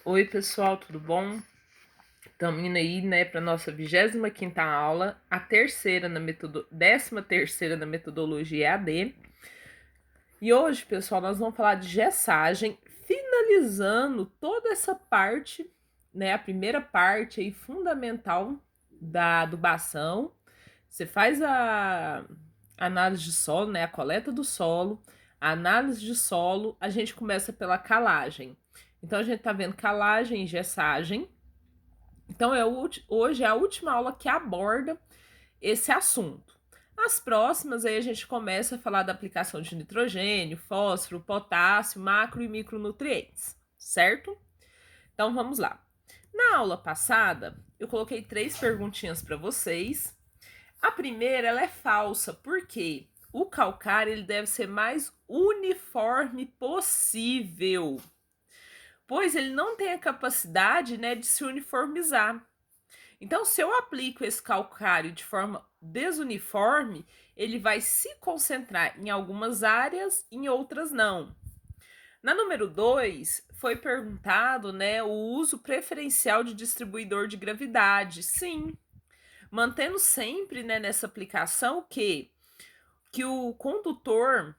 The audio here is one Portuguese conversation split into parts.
Oi, pessoal, tudo bom? Estamos indo aí, né, para nossa 25ª aula, a terceira na 13ª na metodologia EAD. E hoje, pessoal, nós vamos falar de gessagem, finalizando toda essa parte, né, a primeira parte aí fundamental da adubação. Você faz a análise de solo, né, a coleta do solo, a análise de solo, a gente começa pela calagem. Então a gente tá vendo calagem e gessagem. Então, hoje é a última aula que aborda esse assunto. As próximas, aí a gente começa a falar da aplicação de nitrogênio, fósforo, potássio, macro e micronutrientes, certo? Então, vamos lá. Na aula passada, eu coloquei 3 perguntinhas para vocês. A primeira, ela é falsa, porque o calcário ele deve ser mais uniforme possível, pois ele não tem a capacidade, né, de se uniformizar. Então, se eu aplico esse calcário de forma desuniforme, ele vai se concentrar em algumas áreas, em outras não. Na número 2, foi perguntado, né, o uso preferencial de distribuidor de gravidade. Sim, mantendo sempre, né, nessa aplicação que o condutor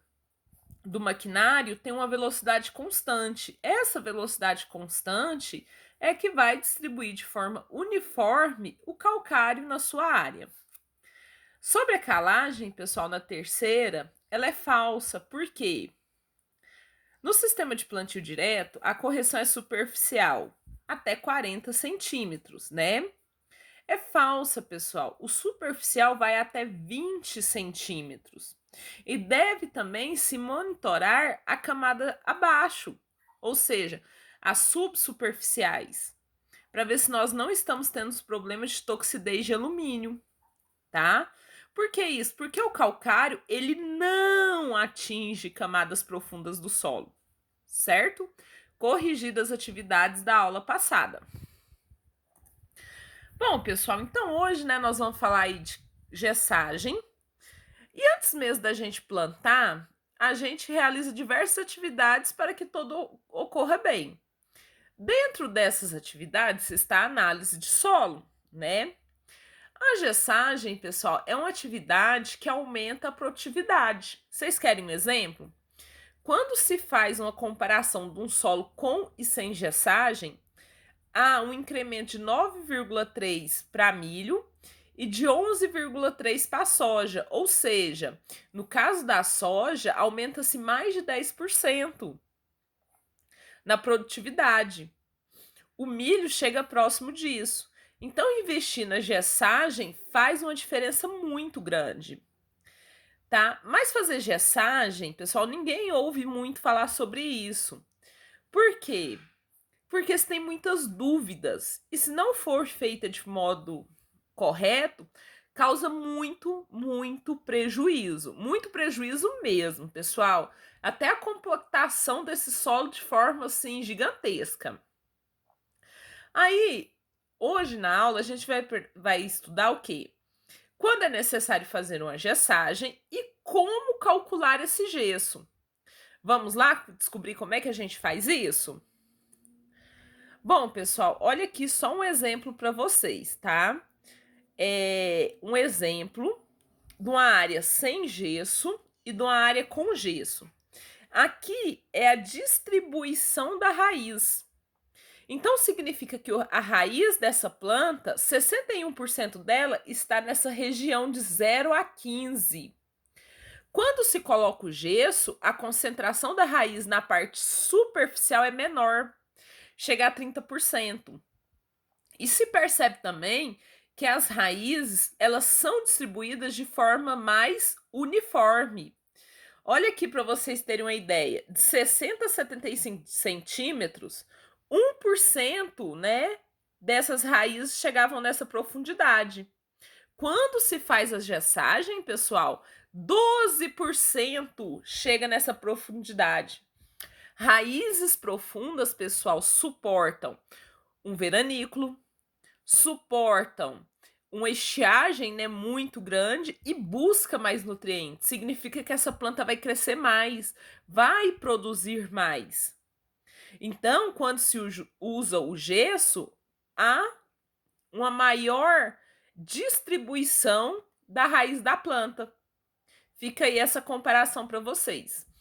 do maquinário tem uma velocidade constante. Essa velocidade constante é que vai distribuir de forma uniforme o calcário na sua área. Sobre a calagem, pessoal, na terceira, ela é falsa. Por quê? No sistema de plantio direto, a correção é superficial, até 40 centímetros, né? É falsa, pessoal. O superficial vai até 20 centímetros. E deve também se monitorar a camada abaixo, ou seja, as subsuperficiais, para ver se nós não estamos tendo os problemas de toxidez de alumínio, tá? Por que isso? Porque o calcário, ele não atinge camadas profundas do solo, certo? Corrigidas as atividades da aula passada. Bom, pessoal, então hoje, né, nós vamos falar aí de gessagem. E antes mesmo da gente plantar, a gente realiza diversas atividades para que tudo ocorra bem. Dentro dessas atividades está a análise de solo, né? A gessagem, pessoal, é uma atividade que aumenta a produtividade. Vocês querem um exemplo? Quando se faz uma comparação de um solo com e sem gessagem, há um incremento de 9,3 para milho e de 11,3 para soja, ou seja, no caso da soja, aumenta-se mais de 10% na produtividade. O milho chega próximo disso. Então, investir na gessagem faz uma diferença muito grande, tá? Mas fazer gessagem, pessoal, ninguém ouve muito falar sobre isso. Por quê? Porque se tem muitas dúvidas. E se não for feita de modo correto, causa muito prejuízo. Muito prejuízo mesmo, pessoal. Até a compactação desse solo de forma assim gigantesca. Aí, hoje na aula, a gente vai estudar o quê? Quando é necessário fazer uma gessagem e como calcular esse gesso. Vamos lá descobrir como é que a gente faz isso? Bom, pessoal, olha aqui só um exemplo para vocês, tá? É um exemplo de uma área sem gesso e de uma área com gesso. Aqui é a distribuição da raiz. Então, significa que a raiz dessa planta, 61% dela está nessa região de 0 a 15. Quando se coloca o gesso, a concentração da raiz na parte superficial é menor, chega a 30%. E se percebe também que as raízes, elas são distribuídas de forma mais uniforme. Olha aqui para vocês terem uma ideia, de 60 a 75 centímetros, 1%, né, dessas raízes chegavam nessa profundidade. Quando se faz a gessagem, pessoal, 12% chega nessa profundidade. Raízes profundas, pessoal, suportam um veranículo, suportam uma estiagem, né, muito grande e busca mais nutrientes. Significa que essa planta vai crescer mais, vai produzir mais. Então, quando se usa o gesso, há uma maior distribuição da raiz da planta. Fica aí essa comparação para vocês.